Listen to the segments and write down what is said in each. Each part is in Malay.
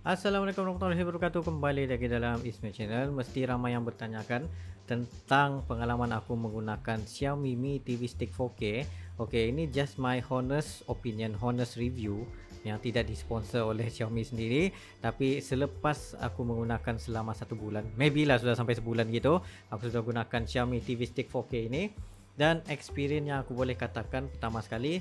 Assalamualaikum warahmatullahi wabarakatuh. Kembali lagi dalam Ismail Channel. Mesti ramai yang bertanyakan tentang pengalaman aku menggunakan Xiaomi Mi TV Stick 4K. Okey, ini just my honest opinion, honest review yang tidak disponsor oleh Xiaomi sendiri. Tapi selepas aku menggunakan selama 1 bulan, maybe lah sudah sampai sebulan gitu, aku sudah gunakan Xiaomi TV Stick 4K ini. Dan experience yang aku boleh katakan, pertama sekali,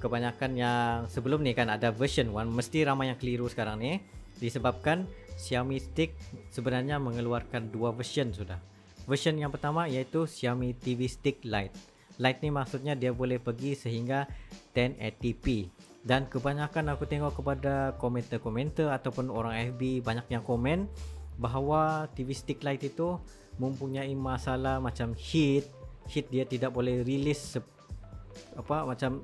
kebanyakan yang sebelum ni kan ada version 1, mesti ramai yang keliru sekarang ni, disebabkan Xiaomi Stick sebenarnya mengeluarkan 2 version sudah. Version yang pertama iaitu Xiaomi TV Stick Lite. Lite ni maksudnya dia boleh pergi sehingga 1080p. Dan kebanyakan aku tengok kepada komentar-komentar ataupun orang FB, banyak yang komen bahawa TV Stick Lite itu mempunyai masalah macam heat dia tidak boleh release macam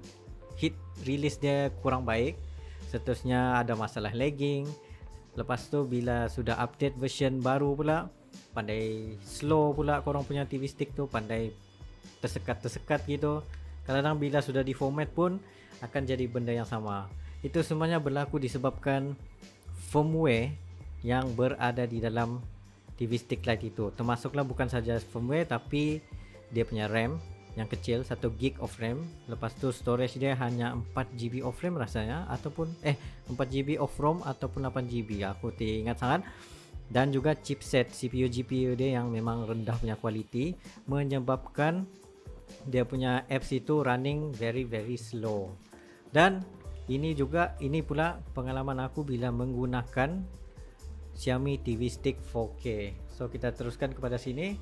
heat release dia kurang baik. Seterusnya ada masalah lagging. Lepas tu bila sudah update version baru pula, pandai slow pula korang punya TV stick tu, pandai tersekat gitu. Kadang-kadang bila sudah di format pun akan jadi benda yang sama. Itu semuanya berlaku disebabkan firmware yang berada di dalam TV stick Lite itu. Termasuklah bukan saja firmware tapi dia punya RAM yang kecil, 1 gig of RAM. Lepas tu storage dia hanya 4 GB of RAM rasanya, ataupun 4 GB of ROM ataupun 8 GB, aku tidak ingat sangat. Dan juga chipset CPU GPU dia yang memang rendah punya kualiti, menyebabkan dia punya apps itu running very slow. Dan ini pula pengalaman aku bila menggunakan Xiaomi TV Stick 4K. So kita teruskan kepada sini.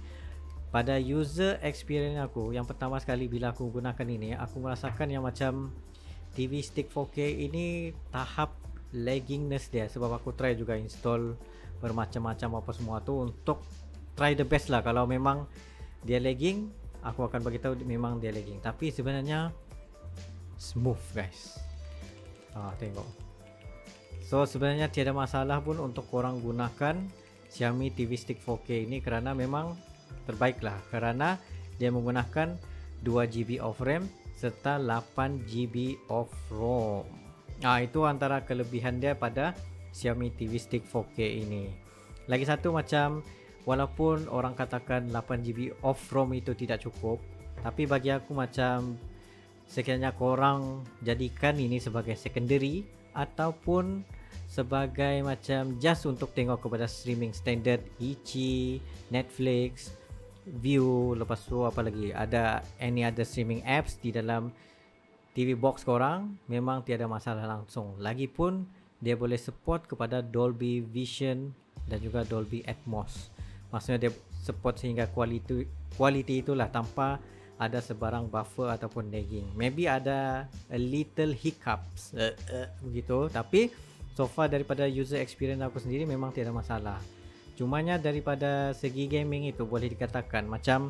Pada user experience aku, yang pertama sekali bila aku gunakan ini, aku merasakan yang macam TV Stick 4K ini tahap laggingness dia. Sebab aku try juga install bermacam-macam apa semua tu untuk try the best lah. Kalau memang dia lagging, aku akan beritahu memang dia lagging. Tapi sebenarnya smooth guys. Tengok. So sebenarnya tiada masalah pun untuk korang gunakan Xiaomi TV Stick 4K ini, kerana memang terbaiklah, kerana dia menggunakan 2 GB of RAM serta 8 GB of ROM. Itu antara kelebihan dia pada Xiaomi TV Stick 4K ini. Lagi satu, macam walaupun orang katakan 8 GB of ROM itu tidak cukup, tapi bagi aku macam sekiranya korang jadikan ini sebagai secondary ataupun sebagai macam just untuk tengok kepada streaming standard Ichi, Netflix, View, lepas tu apa lagi, ada any other streaming apps di dalam TV box korang, memang tiada masalah langsung. Lagipun dia boleh support kepada Dolby Vision dan juga Dolby Atmos. Maksudnya dia support sehingga quality itulah tanpa ada sebarang buffer ataupun lagging. Maybe ada a little hiccups begitu, tapi so far daripada user experience aku sendiri memang tiada masalah. Cumanya daripada segi gaming itu boleh dikatakan macam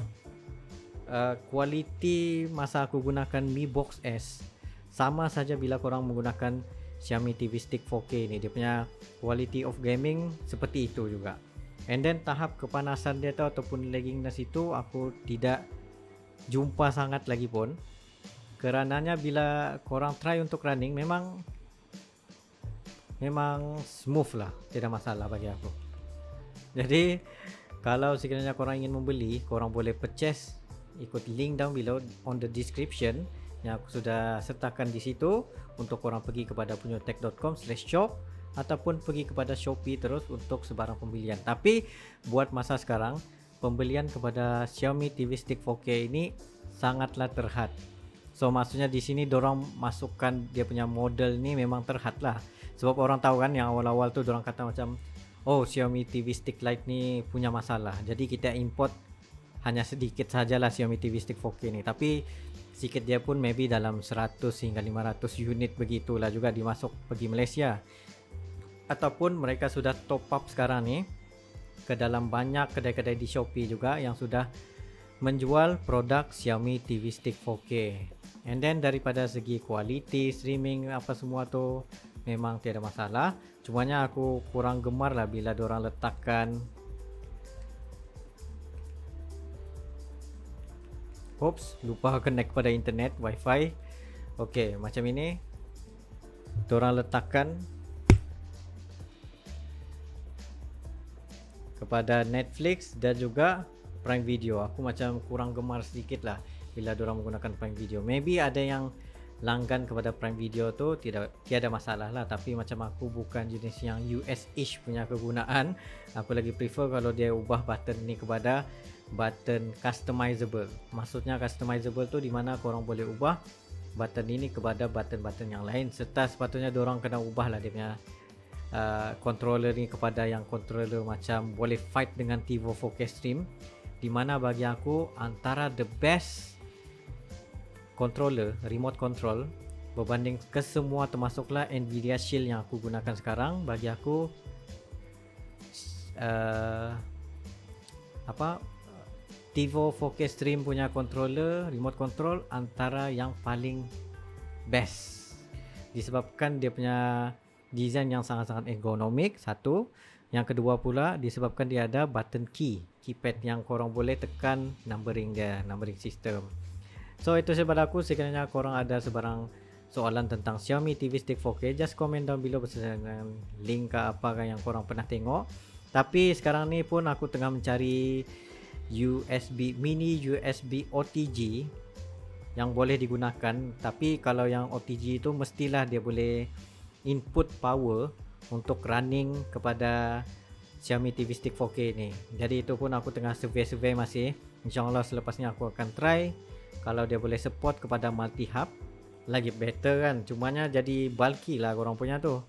kualiti masa aku gunakan Mi Box S sama saja bila korang menggunakan Xiaomi TV Stick 4K ini. Dia punya quality of gaming seperti itu juga. And then tahap kepanasan dia tu ataupun laggingness itu aku tidak jumpa sangat lagi pun. Kerananya bila korang try untuk running memang smooth lah, tidak masalah bagi aku. Jadi kalau sekiranya korang ingin membeli, korang boleh purchase ikut link down below on the description yang aku sudah sertakan di situ, untuk korang pergi kepada punyotech.com/shop ataupun pergi kepada Shopee terus untuk sebarang pembelian. Tapi buat masa sekarang, pembelian kepada Xiaomi TV Stick 4K ini sangatlah terhad. So maksudnya di sini dorang masukkan dia punya model ni memang terhad lah. Sebab orang tahu kan yang awal-awal tu dorang kata macam, oh Xiaomi TV Stick Lite ni punya masalah, jadi kita import hanya sedikit sajalah Xiaomi TV Stick 4K ni. Tapi sikit dia pun maybe dalam 100 hingga 500 unit begitulah juga dimasuk pergi Malaysia. Ataupun mereka sudah top up sekarang ni ke dalam banyak kedai-kedai di Shopee juga yang sudah menjual produk Xiaomi TV Stick 4K. And then daripada segi quality streaming apa semua tu memang tiada masalah. Cumanya aku kurang gemar lah bila diorang letakkan, lupa connect pada internet wifi. Okey, macam ini diorang letakkan kepada Netflix dan juga Prime Video. Aku macam kurang gemar sedikit lah bila diorang menggunakan Prime Video. Maybe ada yang langgan kepada Prime Video tu tiada masalah lah, tapi macam aku bukan jenis yang US-ish punya kegunaan. Aku lagi prefer kalau dia ubah button ni kepada button customizable. Maksudnya customizable tu di mana korang boleh ubah button ini kepada button-button yang lain, serta sepatutnya diorang kena ubah lah dia punya controller ni kepada yang controller macam boleh fight dengan TiVo 4K Stream, di mana bagi aku antara the best controller, remote control berbanding ke semua, termasuklah Nvidia Shield yang aku gunakan sekarang. Bagi aku TiVo 4K Stream punya controller, remote control antara yang paling best, disebabkan dia punya design yang sangat-sangat ergonomik, satu. Yang kedua pula disebabkan dia ada button keypad yang korang boleh tekan numbering dia, numbering system. So itu sahaja pada aku. Sekiranya korang ada sebarang soalan tentang Xiaomi TV Stick 4K, just comment down below bersama dengan link ke apakah yang korang pernah tengok. Tapi sekarang ni pun aku tengah mencari mini USB OTG yang boleh digunakan. Tapi kalau yang OTG itu mestilah dia boleh input power untuk running kepada Xiaomi TV Stick 4K ni. Jadi itu pun aku tengah survey masih. InsyaAllah selepas ni aku akan try. Kalau dia boleh support kepada multi-hub, lagi better kan. Cumanya jadi bulky lah korang punya tu,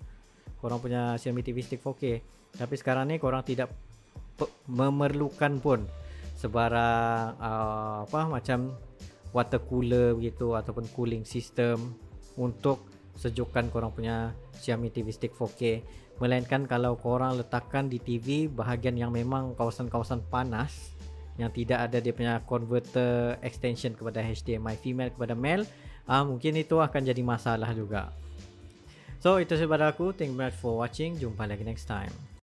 korang punya Xiaomi TV Stick 4K. Tapi sekarang ni korang tidak memerlukan pun sebarang macam water cooler begitu ataupun cooling system untuk sejukkan korang punya Xiaomi TV Stick 4K. Melainkan kalau korang letakkan di TV bahagian yang memang kawasan-kawasan panas, yang tidak ada dia punya converter extension kepada HDMI female kepada male, mungkin itu akan jadi masalah juga. So itu sahaja pada aku. Thank you very much for watching. Jumpa lagi next time.